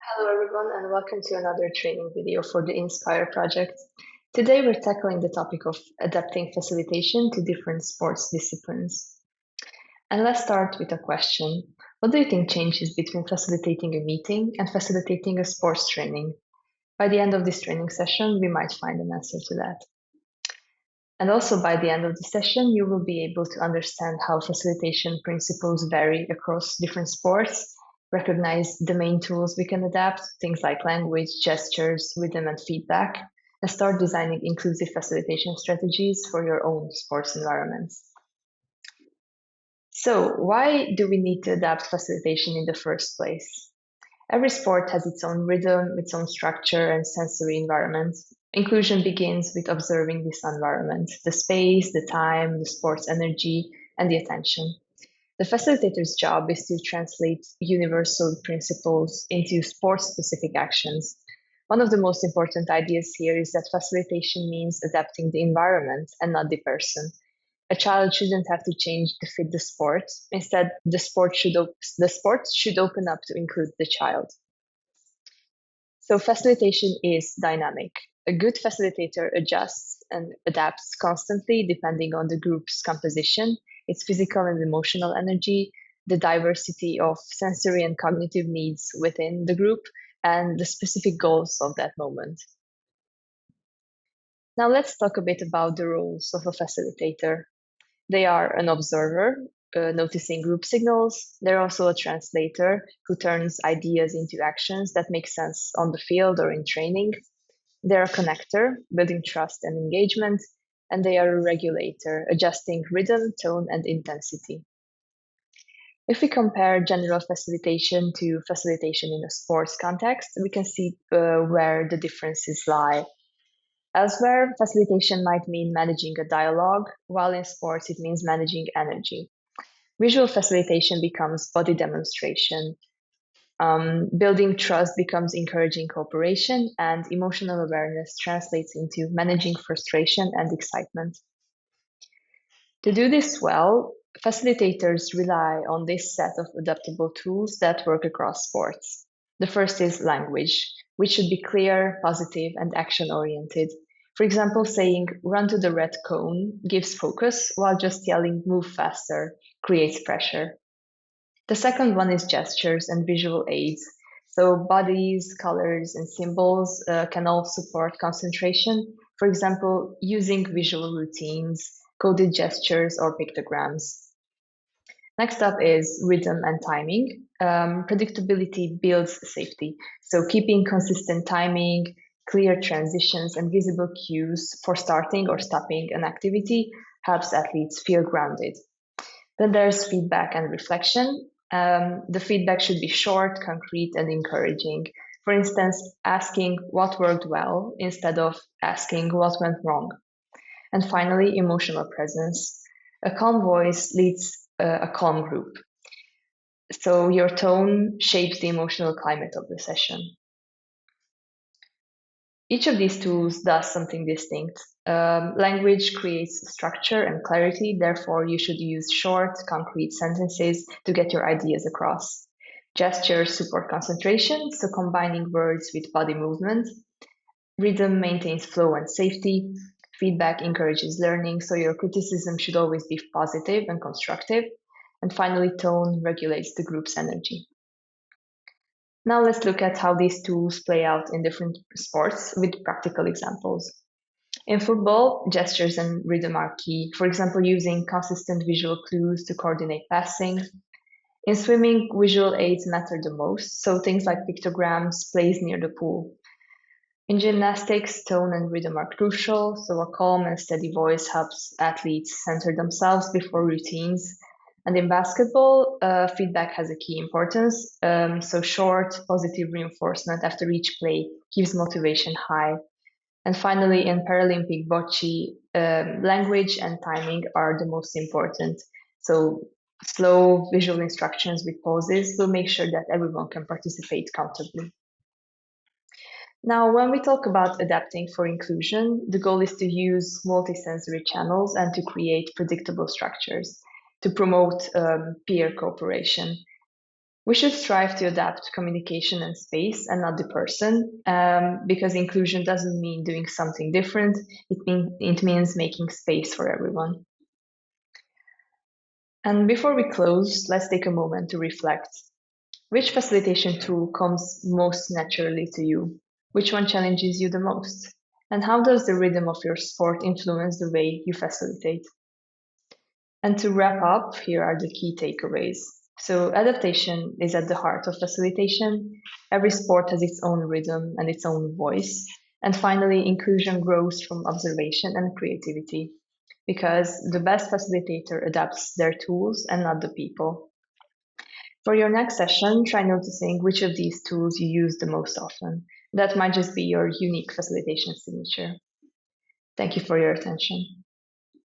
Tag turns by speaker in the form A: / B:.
A: Hello everyone and welcome to another training video for the Inspire project. Today we're tackling the topic of adapting facilitation to different sports disciplines. And let's start with a question. What do you think changes between facilitating a meeting and facilitating a sports training? By the end of this training session, we might find an answer to that. And also by the end of the session, you will be able to understand how facilitation principles vary across different sports, recognize the main tools we can adapt, things like language, gestures, rhythm, and feedback, and start designing inclusive facilitation strategies for your own sports environments. So, why do we need to adapt facilitation in the first place? Every sport has its own rhythm, its own structure, and sensory environment. Inclusion begins with observing this environment, the space, the time, the sport's energy, and the attention. The facilitator's job is to translate universal principles into sport-specific actions. One of the most important ideas here is that facilitation means adapting the environment and not the person. A child shouldn't have to change to fit the sport. Instead, the sport should open up to include the child. So facilitation is dynamic. A good facilitator adjusts and adapts constantly depending on the group's composition, its physical and emotional energy, the diversity of sensory and cognitive needs within the group, and the specific goals of that moment. Now let's talk a bit about the roles of a facilitator. They are an observer, noticing group signals. They're also a translator who turns ideas into actions that make sense on the field or in training. They're a connector, building trust and engagement. And they are a regulator, adjusting rhythm, tone, and intensity. If we compare general facilitation to facilitation in a sports context, we can see where the differences lie. Elsewhere, facilitation might mean managing a dialogue, while in sports it means managing energy. Visual facilitation becomes body demonstration. Building trust becomes encouraging cooperation, and emotional awareness translates into managing frustration and excitement. To do this well, facilitators rely on this set of adaptable tools that work across sports. The first is language, which should be clear, positive, and action oriented. For example, saying run to the red cone gives focus, while just yelling move faster creates pressure. The second one is gestures and visual aids. So, bodies, colors, and symbols can all support concentration. For example, using visual routines, coded gestures, or pictograms. Next up is rhythm and timing. Predictability builds safety. So, keeping consistent timing, clear transitions, and visible cues for starting or stopping an activity helps athletes feel grounded. Then there's feedback and reflection. The feedback should be short, concrete, and encouraging. For instance, asking what worked well instead of asking what went wrong. And finally, emotional presence. A calm voice leads a calm group. So your tone shapes the emotional climate of the session. Each of these tools does something distinct. Language creates structure and clarity, therefore, you should use short, concrete sentences to get your ideas across. Gestures support concentration, so combining words with body movement. Rhythm maintains flow and safety. Feedback encourages learning, so your criticism should always be positive and constructive. And finally, tone regulates the group's energy. Now let's look at how these tools play out in different sports with practical examples. In football, gestures and rhythm are key, for example, using consistent visual clues to coordinate passing. In swimming, visual aids matter the most, so things like pictograms, plays near the pool. In gymnastics, tone and rhythm are crucial, so a calm and steady voice helps athletes center themselves before routines. And in basketball, feedback has a key importance. So short, positive reinforcement after each play keeps motivation high. And finally, in Paralympic bocce, language and timing are the most important. So slow visual instructions with pauses will make sure that everyone can participate comfortably. Now, when we talk about adapting for inclusion, the goal is to use multisensory channels and to create predictable structures to promote peer cooperation. We should strive to adapt communication and space and not the person, because inclusion doesn't mean doing something different. It means making space for everyone. And before we close, let's take a moment to reflect. Which facilitation tool comes most naturally to you? Which one challenges you the most? And how does the rhythm of your sport influence the way you facilitate? And to wrap up, here are the key takeaways. So, adaptation is at the heart of facilitation. Every sport has its own rhythm and its own voice. And finally, inclusion grows from observation and creativity, because the best facilitator adapts their tools and not the people. For your next session, try noticing which of these tools you use the most often. That might just be your unique facilitation signature. Thank you for your attention.